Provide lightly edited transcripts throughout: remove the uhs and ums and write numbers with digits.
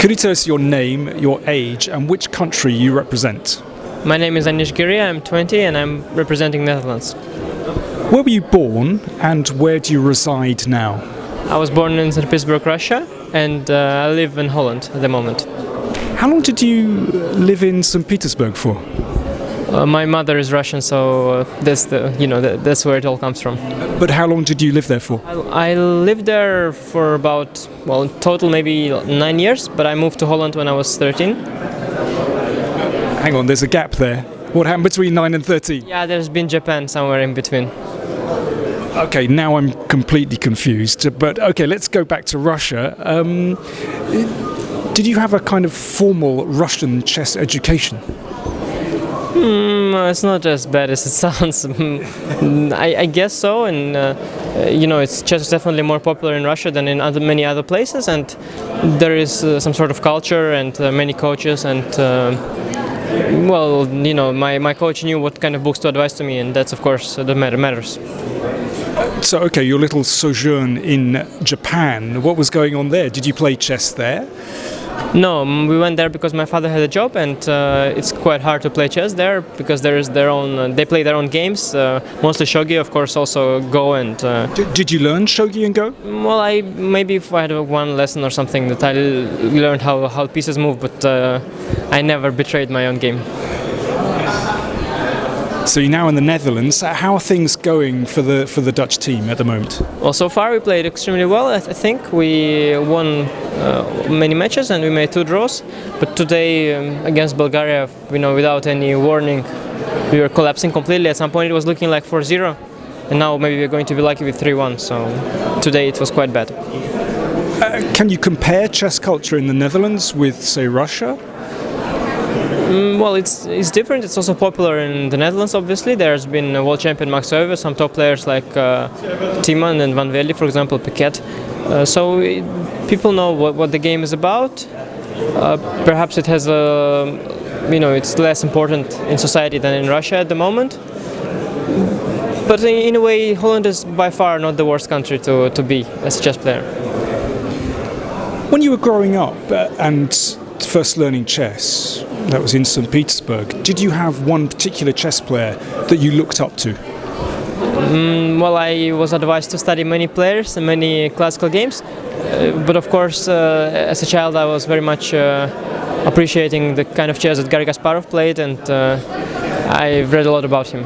Could you tell us your name, your age, and which country you represent? My name is Anish Giri, I'm 20 and I'm representing Netherlands. Where were you born and where do you reside now? I was born in St. Petersburg, Russia, and I live in Holland at the moment. How long did you live in St. Petersburg for? My mother is Russian, so that's that's where it all comes from. But how long did you live there for? I lived there for about, well, in total maybe 9 years, but I moved to Holland when I was 13. Hang on, there's a gap there. What happened between 9 and 13? Yeah, there's been Japan somewhere in between. Okay, now I'm completely confused. But okay, let's go back to Russia. Did you have a kind of formal Russian chess education? It's not as bad as it sounds. I guess so, and it's chess is definitely more popular in Russia than in many other places, and there is some sort of culture and many coaches, and my coach knew what kind of books to advise to me, and that's of course the matters. So okay, your little sojourn in Japan, what was going on there? Did you play chess there? No, we went there because my father had a job, and it's quite hard to play chess there because there is they play their own games, mostly shogi, of course, also Go and. Did you learn shogi and Go? Well, maybe if I had one lesson or something that I learned how pieces move, but I never betrayed my own game. So you're now in the Netherlands. How are things going for the Dutch team at the moment? Well, so far we played extremely well. I think we won many matches and we made 2 draws. But today against Bulgaria, without any warning, we were collapsing completely. At some point it was looking like 4-0, and now maybe we're going to be lucky with 3-1. So today it was quite bad. Can you compare chess culture in the Netherlands with, say, Russia? Well, it's different. It's also popular in the Netherlands, obviously. There's been a world champion Max Euwe, some top players like Tiemann and Van Velde, for example, Piquet. So people know what the game is about. Perhaps it has it's less important in society than in Russia at the moment. But in a way, Holland is by far not the worst country to be as a chess player. When you were growing up and first learning chess, that was in St. Petersburg, did you have one particular chess player that you looked up to? Well, I was advised to study many players and many classical games, but of course, as a child, I was very much appreciating the kind of chess that Garry Kasparov played, and I've read a lot about him.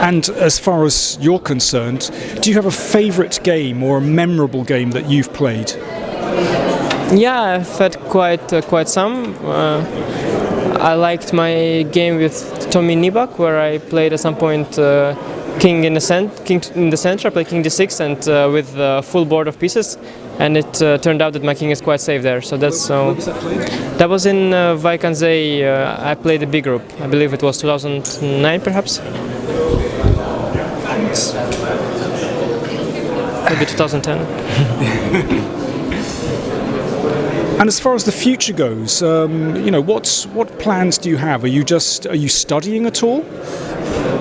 And as far as you're concerned, do you have a favourite game or a memorable game that you've played? Yeah, I've had quite some. I liked my game with Tommy Nibak, where I played at some point king in the center. I played king d6 and with a full board of pieces, and it turned out that my king is quite safe there. So that was in Vaikanzei. I played a big group. I believe it was 2009, perhaps. Maybe 2010. And as far as the future goes, what plans do you have? Are you studying at all?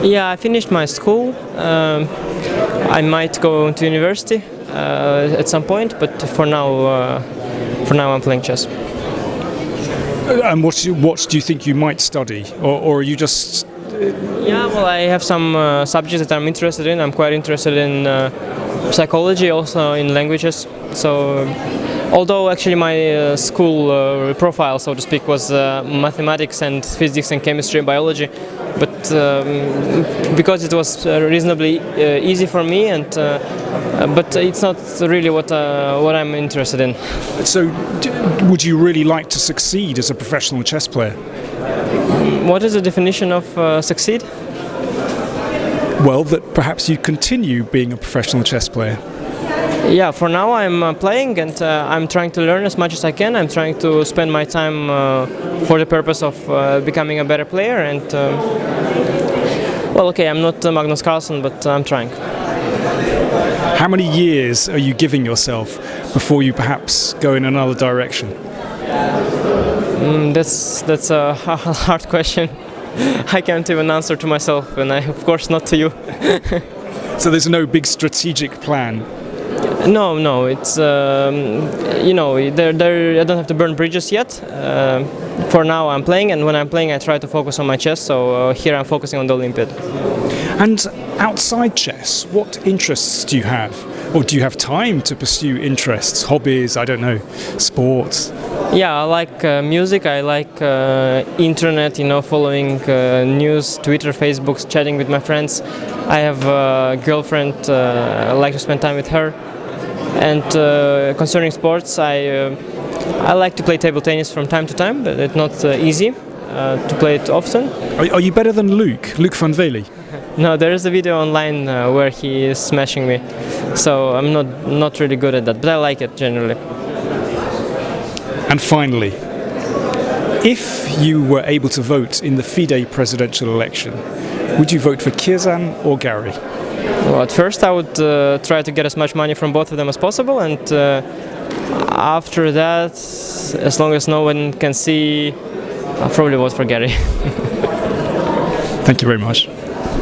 Yeah, I finished my school. I might go to university at some point, but for now I'm playing chess. And what do you think you might study, or are you just? Yeah, well, I have some subjects that I'm interested in. I'm quite interested in psychology, also in languages. So. Although actually my school profile, so to speak, was mathematics and physics and chemistry and biology, but because it was reasonably easy for me, and but it's not really what I'm interested in. So, would you really like to succeed as a professional chess player? What is the definition of succeed? Well, that perhaps you continue being a professional chess player. Yeah, for now I'm playing, and I'm trying to learn as much as I can. I'm trying to spend my time for the purpose of becoming a better player. And well, okay, I'm not Magnus Carlsen, but I'm trying. How many years are you giving yourself before you perhaps go in another direction? That's a hard question. I can't even answer to myself, and of course not to you. So there's no big strategic plan? No, it's I don't have to burn bridges yet. For now, I'm playing, and when I'm playing, I try to focus on my chess. So here, I'm focusing on the Olympiad. And outside chess, what interests do you have? Or do you have time to pursue interests, hobbies, I don't know, sports? Yeah, I like music, I like internet, following news, Twitter, Facebook, chatting with my friends. I have a girlfriend, I like to spend time with her. And concerning sports, I like to play table tennis from time to time, but it's not easy to play it often. Are you better than Luke van Veli? No, there is a video online where he is smashing me, so I'm not really good at that, but I like it generally. And finally, if you were able to vote in the FIDE presidential election, would you vote for Kirzan or Gary? Well, at first I would try to get as much money from both of them as possible, and after that, as long as no one can see, I'll probably vote for Gary. Thank you very much.